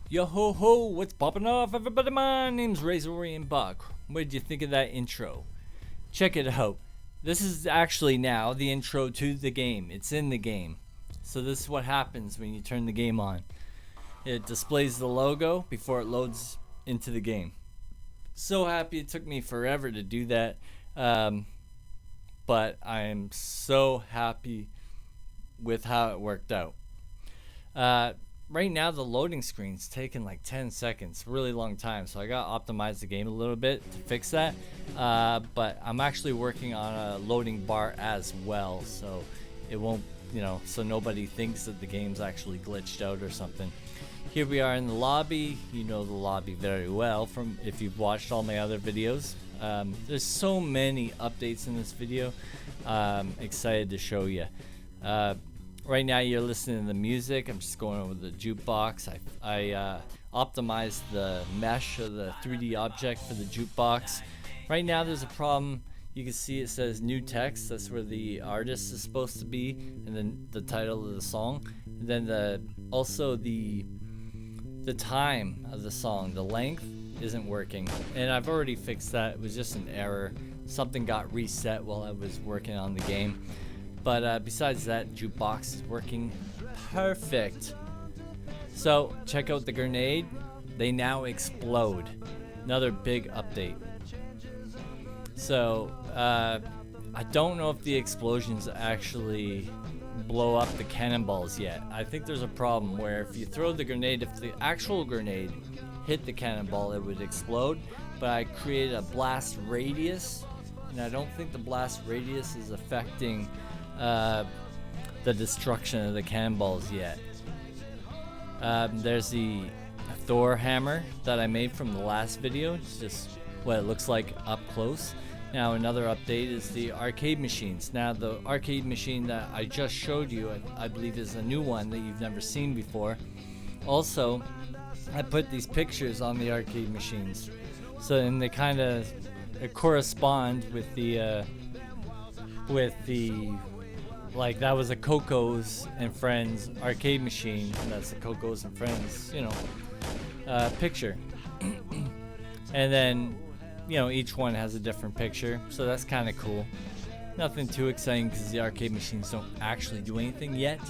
Yo ho ho, what's popping off, everybody? My name's Razorian Buck. What did you think of that intro? Check it out. This is actually now the intro to the game. It's in the game. So this is what happens when you turn the game on. It displays the logo before it loads into the game. So happy it took me forever to do that. But I am so happy with how it worked out. Right now the loading screen's taking like 10 seconds, really long time, so I gotta optimize the game a little bit to fix that. But I'm actually working on a loading bar as well, so it won't, so nobody thinks that the game's actually glitched out or something. Here we are in the lobby. You know the lobby very well from if you've watched all my other videos. There's so many updates in this video. Excited to show you. Right now you're listening to the music. I'm just going over the jukebox. I optimized the mesh of the 3D object for the jukebox. Right now there's a problem. You can see it says new text. That's where the artist is supposed to be, and then the title of the song. And then also the time of the song, the length isn't working. And I've already fixed that. It was just an error. Something got reset while I was working on the game. But besides that, jukebox is working perfect. So check out the grenade. They now explode. Another big update. So I don't know if the explosions actually blow up the cannonballs yet. I think there's a problem where if you throw the grenade, if the actual grenade hit the cannonball, it would explode. But I created a blast radius, and I don't think the blast radius is affecting the destruction of the cannonballs yet. There's the Thor Hammer that I made from the last video. It's just what it looks like up close. Now another update is the arcade machines. Now the arcade machine that I just showed you, I believe is a new one that you've never seen before. Also, I put these pictures on the arcade machines, so and they kind of correspond with the like that was a Coco's and Friends arcade machine. And that's the Coco's and Friends, picture. And then, each one has a different picture, so that's kind of cool. Nothing too exciting because the arcade machines don't actually do anything yet,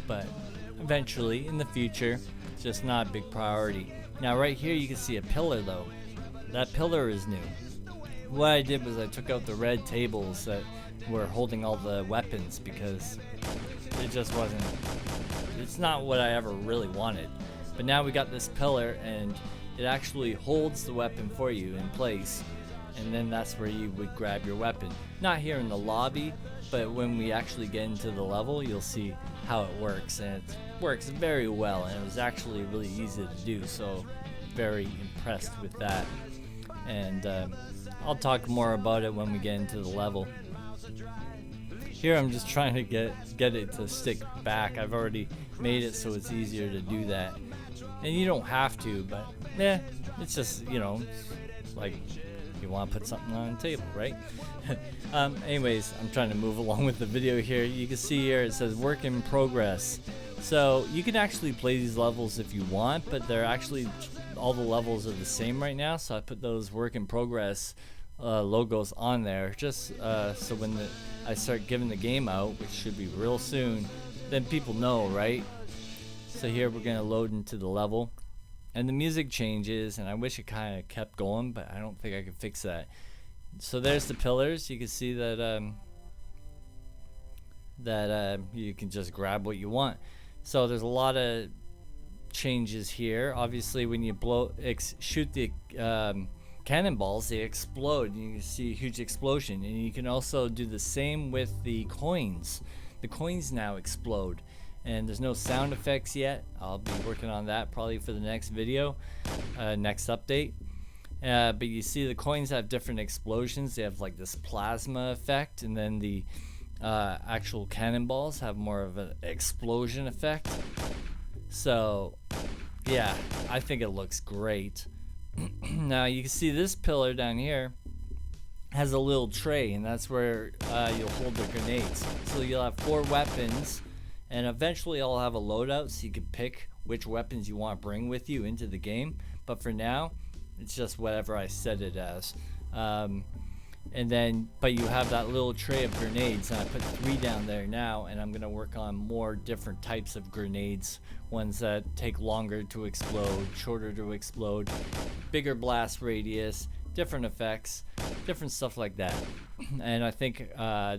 but eventually in the future, it's just not a big priority. Now right here you can see a pillar though. That pillar is new. What I did was I took out the red tables that were holding all the weapons because it just wasn't, it's not what I ever really wanted. But now we got this pillar and it actually holds the weapon for you in place, and then that's where you would grab your weapon. Not here in the lobby, but when we actually get into the level, you'll see how it works, and it works very well, and it was actually really easy to do, so very impressed with that. And I'll talk more about it when we get into the level. Here I'm just trying to get it to stick back. I've already made it so it's easier to do that. And you don't have to, but it's just, like you want to put something on the table, right? Anyways, I'm trying to move along with the video here. You can see here it says work in progress. So you can actually play these levels if you want, but they're actually, all the levels are the same right now. So I put those work in progress logos on there just so when I start giving the game out, which should be real soon, then people know, right? So here we're gonna load into the level, and the music changes, and I wish it kind of kept going, but I don't think I can fix that. So there's the pillars. You can see that you can just grab what you want. So there's a lot of changes here. Obviously, when you shoot the cannonballs, they explode, and you can see a huge explosion. And you can also do the same with the coins. The coins now explode. And there's no sound effects yet. I'll be working on that probably for the next video, next update. But you see the coins have different explosions. They have like this plasma effect, and then the actual cannonballs have more of an explosion effect. So yeah, I think it looks great. Now you can see this pillar down here has a little tray, and that's where you'll hold the grenades. So you'll have 4 weapons And eventually I'll have a loadout so you can pick which weapons you want to bring with you into the game. But for now, it's just whatever I set it as. And then, but you have that little tray of grenades, and I put 3 down there now, and I'm gonna work on more different types of grenades, ones that take longer to explode, shorter to explode, bigger blast radius, different effects, different stuff like that. And I think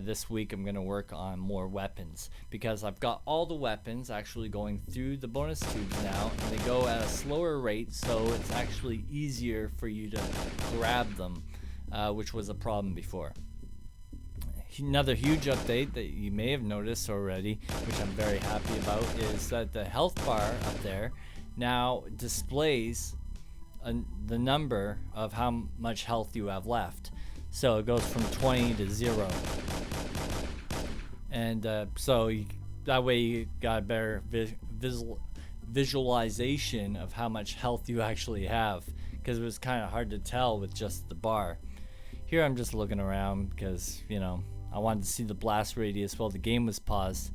this week I'm gonna work on more weapons, because I've got all the weapons actually going through the bonus tubes now, and they go at a slower rate, so it's actually easier for you to grab them. Which was a problem before. Another huge update that you may have noticed already, which I'm very happy about, is that the health bar up there now displays the number of how much health you have left. So it goes from 20 to 0. And that way you got a better visualization of how much health you actually have, because it was kind of hard to tell with just the bar. Here I'm just looking around because, you know, I wanted to see the blast radius while the game was paused,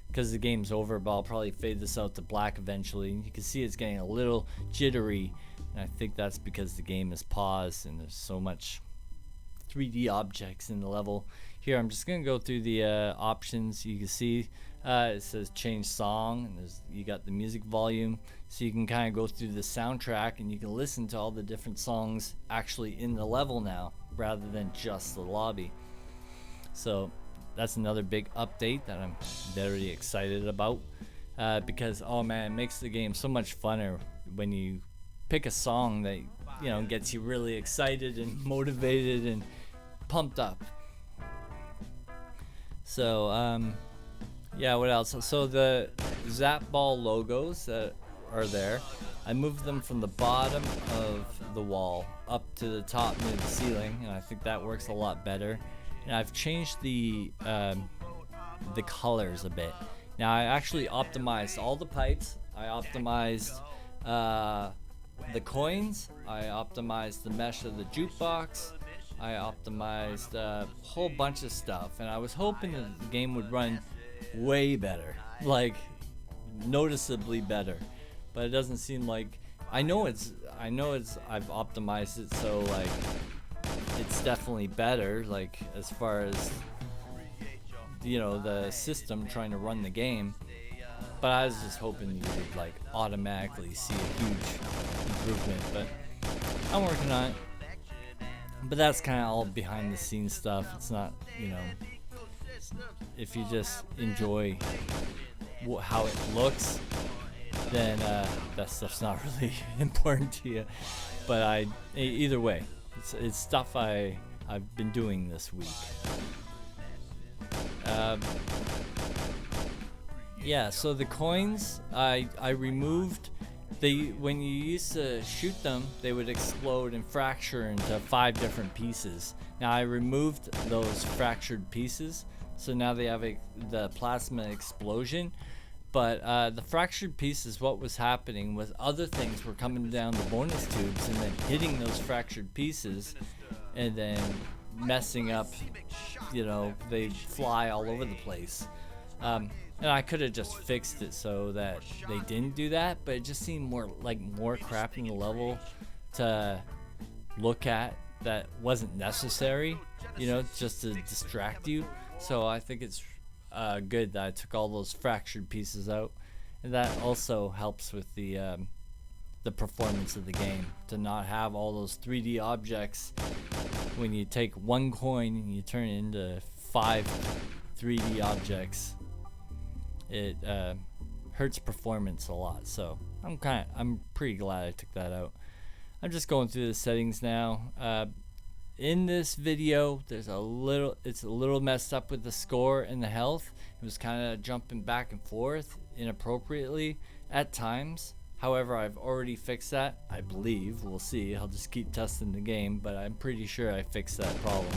because the game's over, but I'll probably fade this out to black eventually. You can see it's getting a little jittery, and I think that's because the game is paused and there's so much 3D objects in the level. Here I'm just gonna go through the options. You can see it says change song, and you got the music volume, so you can kind of go through the soundtrack and you can listen to all the different songs actually in the level now, rather than just the lobby. So that's another big update that I'm very excited about, because oh man, it makes the game so much funner when you pick a song that, you know, gets you really excited and motivated and pumped up. So yeah, what else? So the ZapBallz logos that are there, I moved them from the bottom of the wall up to the top near the ceiling, and I think that works a lot better. And I've changed the colors a bit. Now I actually optimized all the pipes. I optimized the coins. I optimized the mesh of the jukebox. I optimized a whole bunch of stuff, and I was hoping that the game would run way better, like noticeably better. But it doesn't seem like. I know I've optimized it, so like it's definitely better, like as far as, you know, the system trying to run the game. But I was just hoping you would like automatically see a huge improvement, but I'm working on it. But that's kind of all behind the scenes stuff. It's not, you know, if you just enjoy how it looks, then that stuff's not really important to you. But either way, it's stuff I've been doing this week. Yeah, so the coins I removed. When you used to shoot them, they would explode and fracture into 5 different pieces. Now I removed those fractured pieces, so now they have the plasma explosion. But the fractured pieces, what was happening was other things were coming down the bonus tubes and then hitting those fractured pieces and then messing up, you know, they fly all over the place. And I could have just fixed it so that they didn't do that, but it just seemed more crap in the level to look at that wasn't necessary, you know, just to distract you. So I think it's good that I took all those fractured pieces out, and that also helps with the performance of the game, to not have all those 3D objects. When you take one coin and you turn it into 5 3D objects, it hurts performance a lot. So I'm pretty glad I took that out. I'm just going through the settings now. In this video, it's a little messed up with the score and the health. It was kind of jumping back and forth inappropriately at times. However, I've already fixed that, I believe. We'll see. I'll just keep testing the game, but I'm pretty sure I fixed that problem.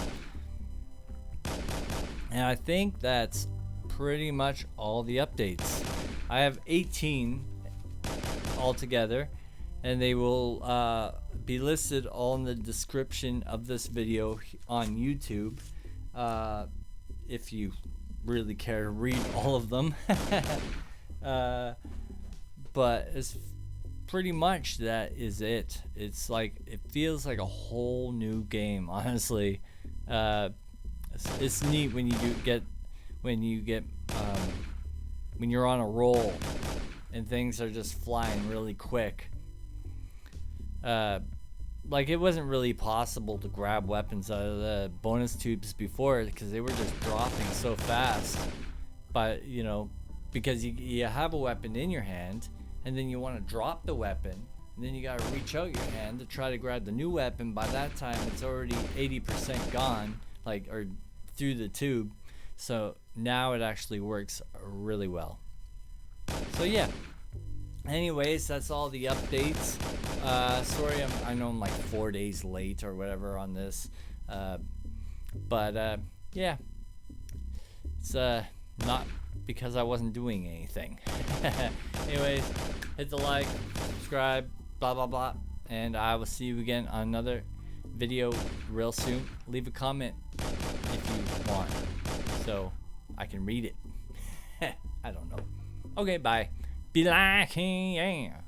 And I think that's pretty much all the updates. I have 18 altogether, and they will be listed all in the description of this video on YouTube. If you really care to read all of them. But it's pretty much that is it. It's like, it feels like a whole new game, honestly. It's neat when you're on a roll and things are just flying really quick. Like, it wasn't really possible to grab weapons out of the bonus tubes before because they were just dropping so fast. But, you know, because you have a weapon in your hand, and then you want to drop the weapon, and then you got to reach out your hand to try to grab the new weapon. By that time, it's already 80% gone, like, or through the tube. So now it actually works really well. So yeah. Anyways, that's all the updates. Sorry, I know I'm like 4 days late or whatever on this. But yeah. It's not because I wasn't doing anything. Anyways, hit the like, subscribe, blah blah blah, and I will see you again on another video real soon. Leave a comment if you want so I can read it. I don't know. Okay, bye. Be like, yeah.